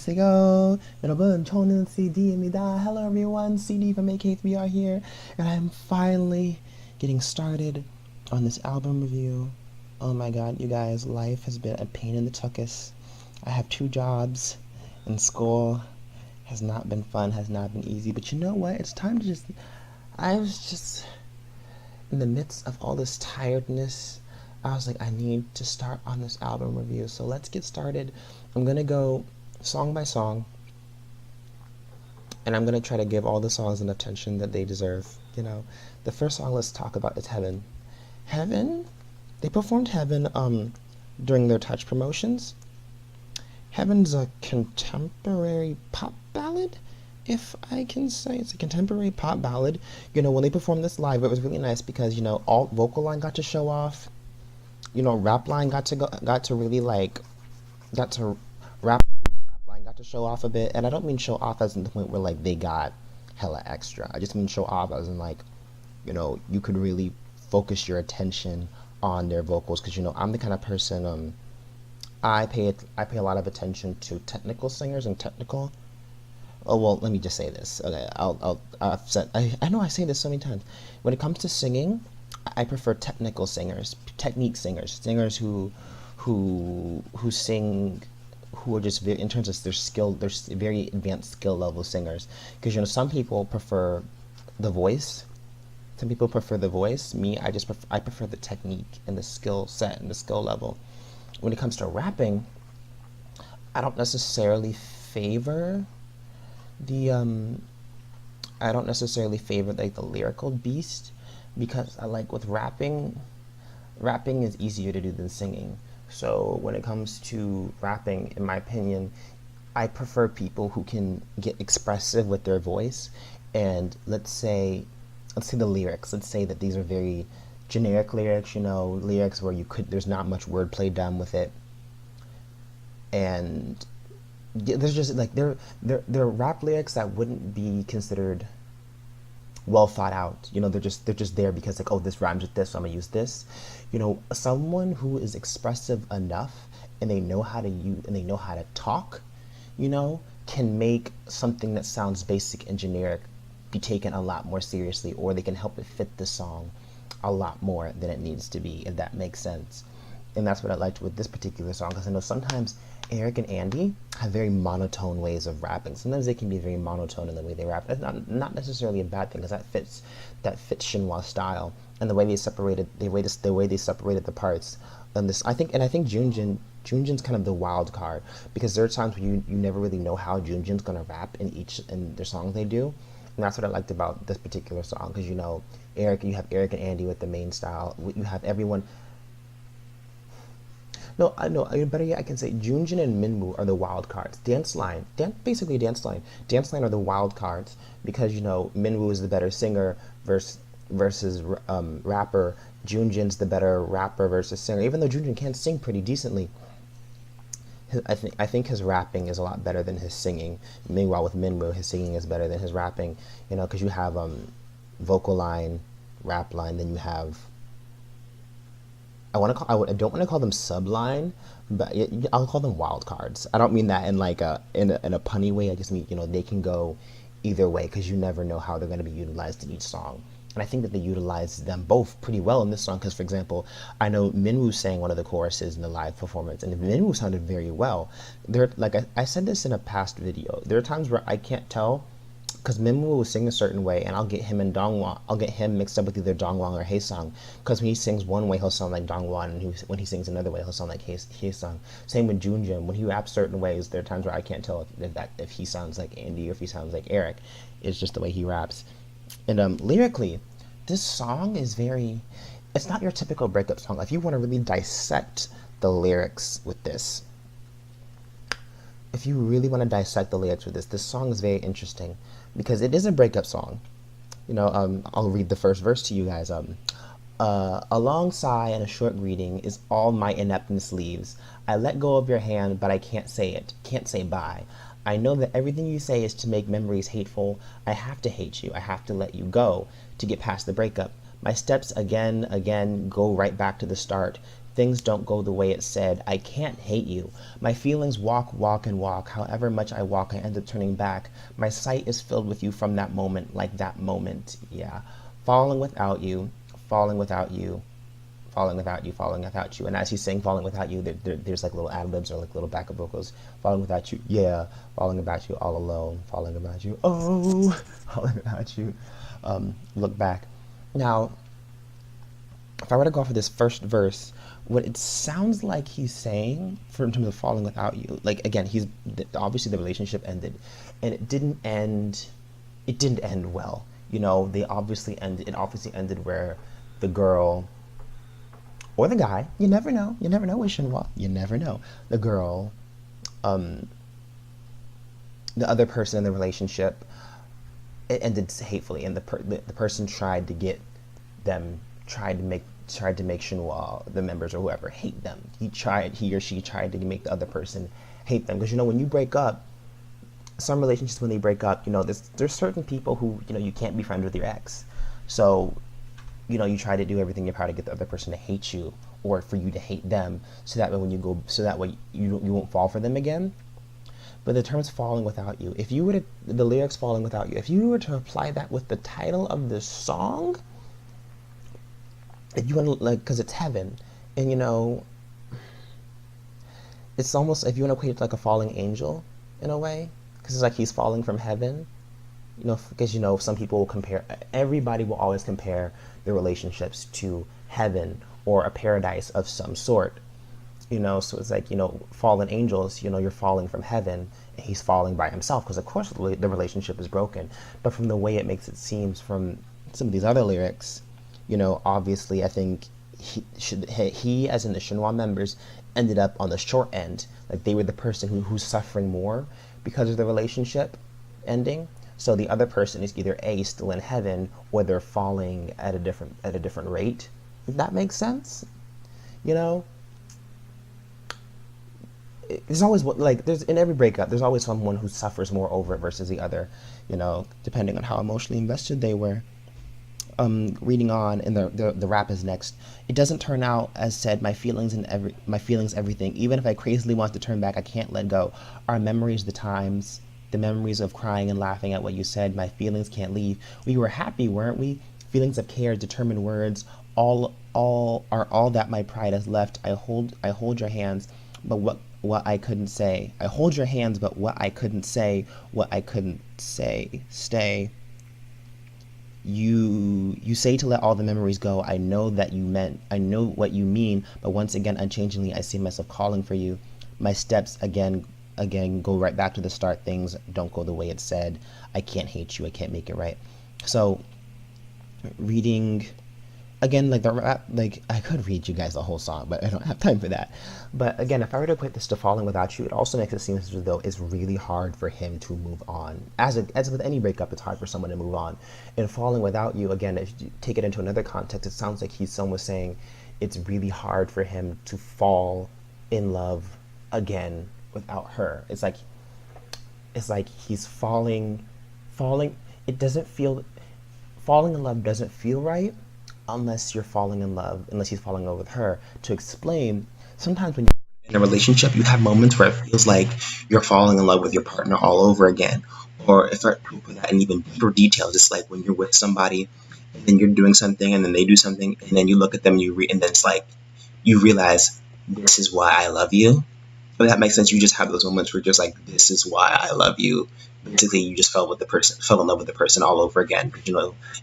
안녕하세요. 여러분, 저는 C.H.D입니다. Hello everyone, C.H.D from AK3R here, and I'm finally getting started on this album review. Oh my god, you guys, life has been a pain in the tuchus. I have 2 jobs, and school has not been fun, has not been easy, but you know what? It's time to I was just in the midst of all this tiredness. I was like, I need to start on this album review, so let's get started. I'm gonna go song by song, and I'm gonna try to give all the songs enough attention that they deserve. The first song let's talk about is Heaven. Heaven, they performed Heaven during their Touch promotions. Heaven's a contemporary pop ballad, if I can say. It's a contemporary pop ballad. When they performed this live, it was really nice because all vocal line got to show off. Rap line got to rap line got to show off a bit, and I don't mean show off as in the point where they got hella extra. I just mean show off as in you could really focus your attention on their vocals, because I'm the kind of person I pay a lot of attention to technical singers and technical. Oh well, let me just say this. Okay, I know I say this so many times. When it comes to singing, I prefer technical singers, singers who sing, who are just very, in terms of their skill, they're very advanced skill level singers. Because some people prefer the voice. Some people prefer the voice. Me, I prefer the technique and the skill set and the skill level. When it comes to rapping, I don't necessarily favor the the lyrical beast, because I like with rapping is easier to do than singing. So when it comes to rapping, in my opinion, I prefer people who can get expressive with their voice. And let's say the lyrics. Let's say that these are very generic lyrics, lyrics where there's not much wordplay done with it. And there's just they're rap lyrics that wouldn't be considered well thought out. They're just there because oh, this rhymes with this, so I'm gonna use this. Someone who is expressive enough and they know how to talk, can make something that sounds basic and generic be taken a lot more seriously, or they can help it fit the song a lot more than it needs to be, if that makes sense. And that's what I liked with this particular song, because I know sometimes Eric and Andy have very monotone ways of rapping. Sometimes they can be very monotone in the way they rap. That's not necessarily a bad thing, because that fits Shinhwa style and the way they separated the parts. And I think Junjin's kind of the wild card, because there are times when you never really know how Junjin's gonna rap in their songs they do. And that's what I liked about this particular song, because you have Eric and Andy with the main style. You have everyone. No, I know. Better yet, I can say Junjin and Minwoo are the wild cards. Dance line are the wild cards, because Minwoo is the better singer versus rapper. Junjin's the better rapper versus singer. Even though Junjin can sing pretty decently, I think his rapping is a lot better than his singing. Meanwhile, with Minwoo, his singing is better than his rapping. Because you have vocal line, rap line, then you have. I don't want to call them subline, but I'll call them wild cards. I don't mean that in in a punny way. I just mean they can go either way, because you never know how they're going to be utilized in each song. And I think that they utilized them both pretty well in this song, because, for example, I know Minwoo sang one of the choruses in the live performance, and Minwoo sounded very well. I said this in a past video. There are times where I can't tell, because Minwoo will sing a certain way, and I'll get him mixed up with either Dongwon or Haesung, because when he sings one way, he'll sound like Dongwon, and when he sings another way, he'll sound like Haesung. Same with Junjin. When he raps certain ways, there are times where I can't tell if he sounds like Andy or if he sounds like Eric. It's just the way he raps. And lyrically, this song is it's not your typical breakup song. If you want to really dissect the lyrics with this, this song is very interesting, because it is a breakup song. I'll read the first verse to you guys. A long sigh and a short greeting is all my ineptness leaves. I let go of your hand, but I can't say bye. I know that everything you say is to make memories hateful. I have to hate you. I have to let you go to get past the breakup. My steps again go right back to the start. things don't go the way it said, I can't hate you. My feelings walk, walk, and walk. However much I walk, I end up turning back. My sight is filled with you from that moment, like that moment. Yeah. Falling without you, falling without you, falling without you, falling without you. And as he's saying falling without you, there's like little ad libs or like little backup vocals. Falling without you, yeah. Falling about you, all alone. Falling about you, oh. Falling without you. Look back. Now, if I were to go off of this first verse, what it sounds like he's saying, for in terms of falling without you, like again, he's obviously the relationship ended, and it didn't end. It didn't end well. You know, they obviously ended. It obviously ended where the girl or the guy, you never know. You never know with Shinhwa. You never know. The girl, the other person in the relationship, it ended hatefully, and the person tried to get them, tried to make Shinhwa, the members or whoever, hate them. He or she tried to make the other person hate them, because when you break up, some relationships, when they break up, there's certain people who you can't be friends with your ex, so you try to do everything in your power to get the other person to hate you, or for you to hate them, so that way you won't fall for them again. But the terms falling without you, if you were to, the lyrics falling without you, if you were to apply that with the title of the song, if you want to, like, because it's heaven, and it's almost, if you want to equate it to like a falling angel in a way, because it's like he's falling from heaven, because some people will compare, everybody will always compare their relationships to heaven or a paradise of some sort. So it's like, fallen angels, you're falling from heaven, and he's falling by himself, because of course the relationship is broken. But from the way it makes it seem from some of these other lyrics, obviously I think he as in the Shinhwa members ended up on the short end. Like, they were the person who's suffering more because of the relationship ending. So the other person is either A, still in heaven, or they're falling at a different rate. If that makes sense? There's always, like, there's in every breakup, there's always someone who suffers more over it versus the other, depending on how emotionally invested they were. Reading on, and the rap is next. It doesn't turn out as said. My feelings everything. Even if I crazily want to turn back, I can't let go. Our memories, the memories of crying and laughing at what you said. My feelings can't leave. We were happy, weren't we? Feelings of care, determined words. All that my pride has left. I hold your hands, but what I couldn't say. I hold your hands, but what I couldn't say. What I couldn't say. Stay. You say to let all the memories go. I know what you mean, but once again, unchangingly, I see myself calling for you. My steps again go right back to the start. Things don't go the way it said. I can't hate you. I can't make it right. So, reading again, like the rap, like I could read you guys the whole song, but I don't have time for that. But again, if I were to put this to Falling Without You, it also makes it seem as though it's really hard for him to move on. As with any breakup, it's hard for someone to move on. In Falling Without You, again, if you take it into another context, it sounds like someone was saying it's really hard for him to fall in love again without her. It's like he's falling. It doesn't feel, falling in love doesn't feel right unless he's falling in love with her. To explain, sometimes when you're in a relationship, you have moments where it feels like you're falling in love with your partner all over again. Or if I put that in even deeper details, it's like when you're with somebody and then you're doing something and then they do something and then you look at them and then it's like you realize, this is why I love you. If that makes sense, you just have those moments where you're just like, this is why I love you. Basically, you just fell in love with the person all over again.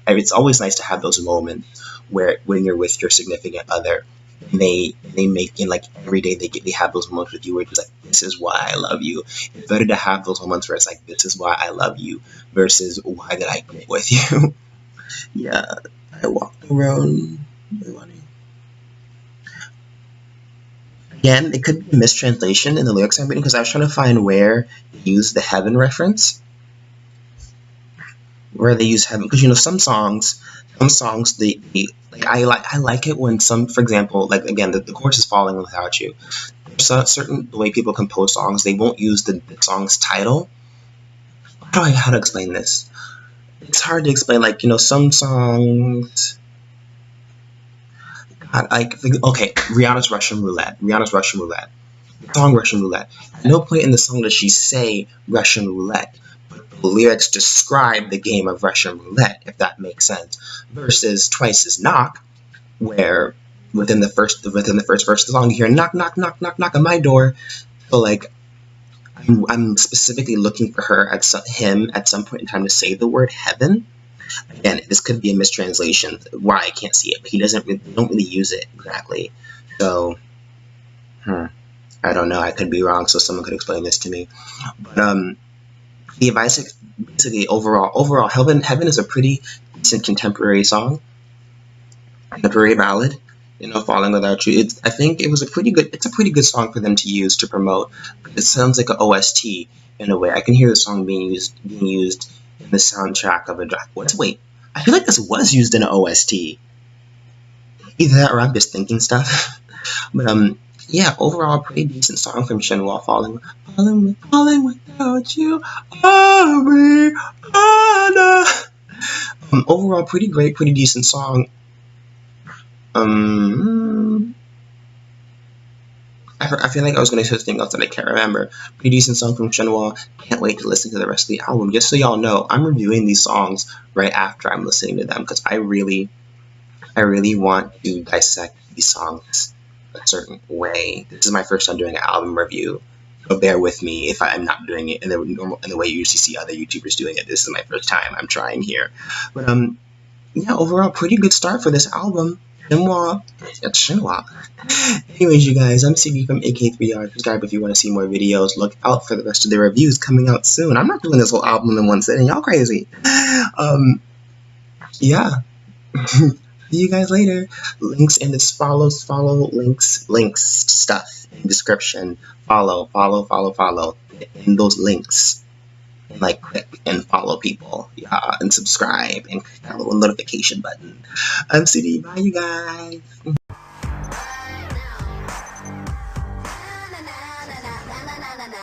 It's always nice to have those moments where when you're with your significant other, and they make, like every day they have those moments with you where it's like, this is why I love you. It's better to have those moments where it's like, this is why I love you, versus why did I get with you. Yeah, I walked around. Again, it could be a mistranslation in the lyrics I'm reading, because I was trying to find where they use the heaven reference. Where they use heaven, because some songs they like, I like it when for example, like again, the chorus is Falling Without You. So certain, the way people compose songs, they won't use the song's title. How to explain this? It's hard to explain. Like, some songs, God, like, okay, Rihanna's Russian Roulette. Rihanna's Russian Roulette. The song Russian Roulette. At no point in the song does she say Russian Roulette, but the lyrics describe the game of Russian Roulette, if that makes sense. Versus Twice as Knock, where within the first verse of the song you hear knock knock knock knock knock on my door. So like I'm specifically looking for him at some point in time to say the word heaven. Again, this could be a mistranslation. Why I can't see it, but they don't really use it exactly. So, I don't know. I could be wrong, so someone could explain this to me. But the advice, basically, overall, heaven is a pretty decent contemporary song, contemporary ballad. You know, falling without you. I think it's a pretty good song for them to use to promote. It sounds like an OST in a way. I can hear the song being used in the soundtrack of a drop. Wait, I feel like this was used in an OST. Either that or I'm just thinking stuff. But yeah, overall pretty decent song from Shinhwa, falling without you, overall pretty great, pretty decent song. I feel like I was going to say something else that I can't remember. Pretty decent song from Shinhwa. Can't wait to listen to the rest of the album. Just so y'all know, I'm reviewing these songs right after I'm listening to them because I really want to dissect these songs a certain way. This is my first time doing an album review, so bear with me if I'm not doing it in the way you usually see other YouTubers doing it. This is my first time. I'm trying here, but yeah, overall pretty good start for this album. Shinhwa. It's Shinhwa. Anyways, you guys, I'm C.H.D from AK3R. Subscribe if you want to see more videos. Look out for the rest of the reviews coming out soon. I'm not doing this whole album in one sitting. Y'all crazy. Yeah. See you guys later. Links in this follow links stuff in description. Follow in those links. And like click and follow people. Yeah, and subscribe and click that little notification button. I'm CD. Bye you guys.